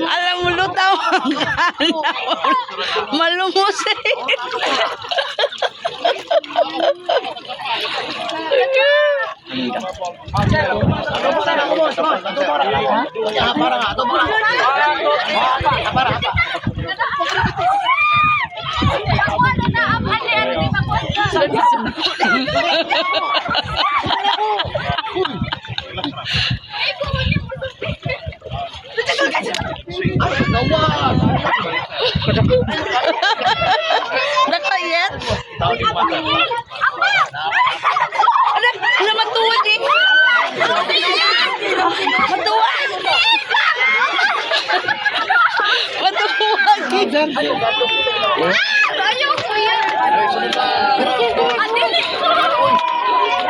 Alam mo, lutaw ang malumusin. Nakayet? Ano matuwad eh? Matuwad! Matuwad eh! Ayaw ko yan!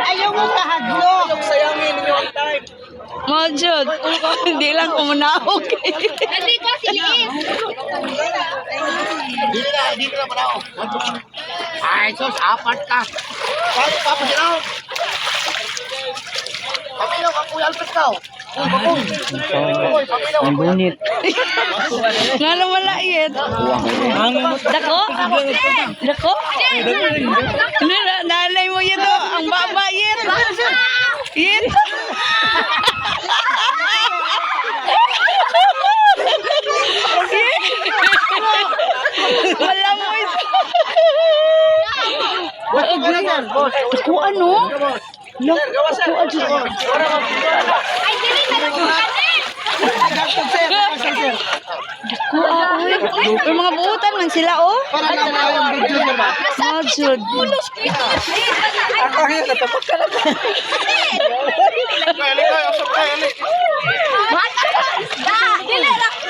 Ayaw mo kahadlok! Sayangin ninyo ang time! Majud, hindi lang kumunahog eh. Hindi ko silis. Dito na manaw. Ay, sos, apat ka. Paano pa po sila? Paminaw ka, Kuya Alpes ka. Ang bunit. Nga lang wala yet. Dako? Dako? Nalay mo yun o. Ang baba yet. Yet. Wala mo ito. Ako ano? Ay, dili na lang ko May mga buutan man sila, oh. Majud.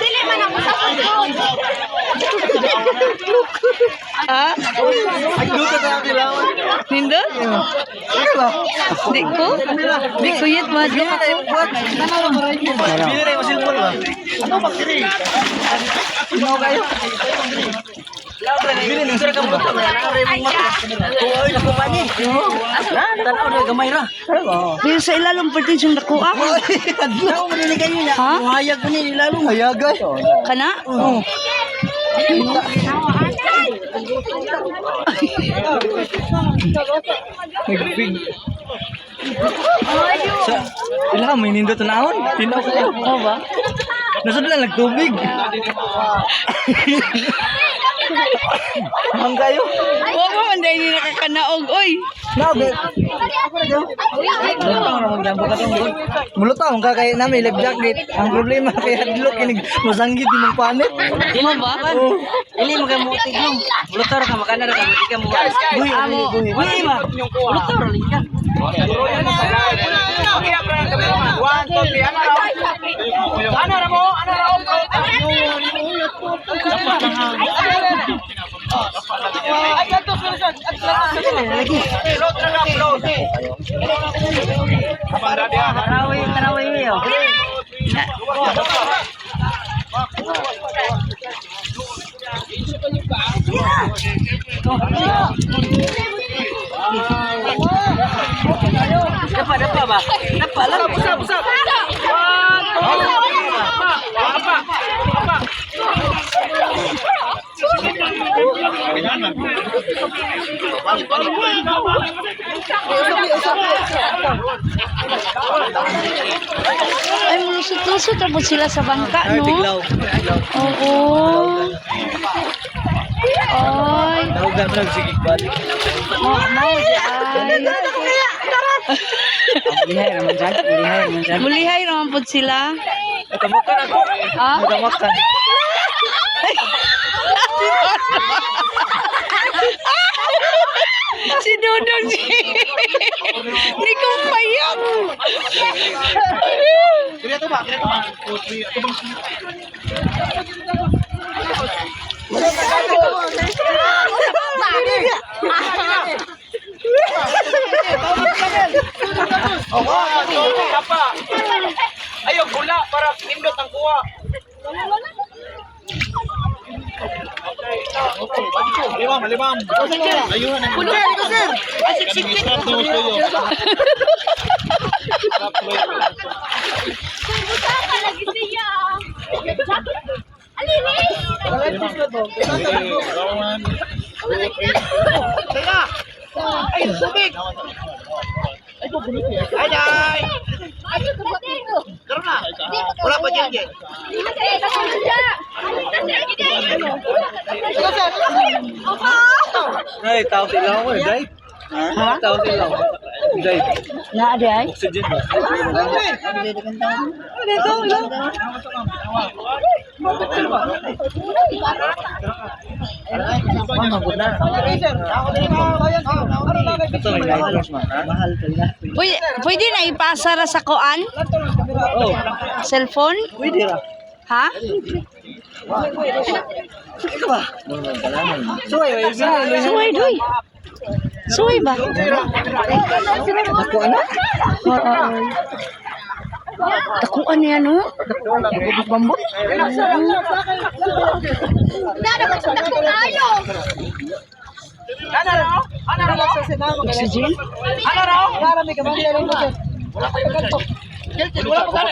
Dili man ako sa pagod. Ah? Nindot? Di ko? Di ko yet, Majud. Binire mo silpon ba? Ano ba kiri? Sino kayo? Binire mo sir ka mo. Tuoy ako pa ni. Tanaw na gamay ra. Dili sa ilalong pati yung nakuha. Adlaw mo ni kayo na. Ha? Hayag ko ni ilalong hayagay. Kana? Ilang may nindot na naon. Tinaw ko. Oo ba? Nasud lang nagtubig. Ang kayo. Huwag mo man dahil hindi nakakanaog, oy. Nabe. Mulutaw ka kay namin life jacket. Ang problema kay hadlok kinig masanggit di mong panit. Mo ba? Ili mo kay mutik mo. Mulutaw ka makana ra ka mutik ka mo. Buhi buhi. Buhi ma. Mulutaw ra lingka. Ano ra mo? Ano ra mo? Tarawih yo. Dapat ba? Dapat lang. Pusap. Ay, malusot-lusot tapos sila sa bangka, no? Oo. Ay. Naugan mo nagsigig ba? Lihay naman dyan. Mulihay naman po sila. Nagamakan ako. Ha? Nagamakan. Si Dudong si... Hindi ko payag. Dito ba? Dito ba? Malimam. Ayuhan ang Puno ko, sir. Ay, siksik. Buta ka lagi siya. Alinis! Teka! Ay, tubig! Ay, ay! Karoon na! Wala pa dyan dyan. Ay, tao sila ako eh, Dave. Ha? Tao sila ako. Dave. Na, di ay? Oxygen. Ito, may lightless man, ha? Mahal ka na. Pwede na ipasa ra sa koan? Oh, Cellphone? pwede ra. Ha? Ito ba? Suway, may bilhin. Suway, doy. Suway ba? Ako ano? Takuan niya, no? Bambot? Nagpunta ko tayo. Oxygen? Wala pa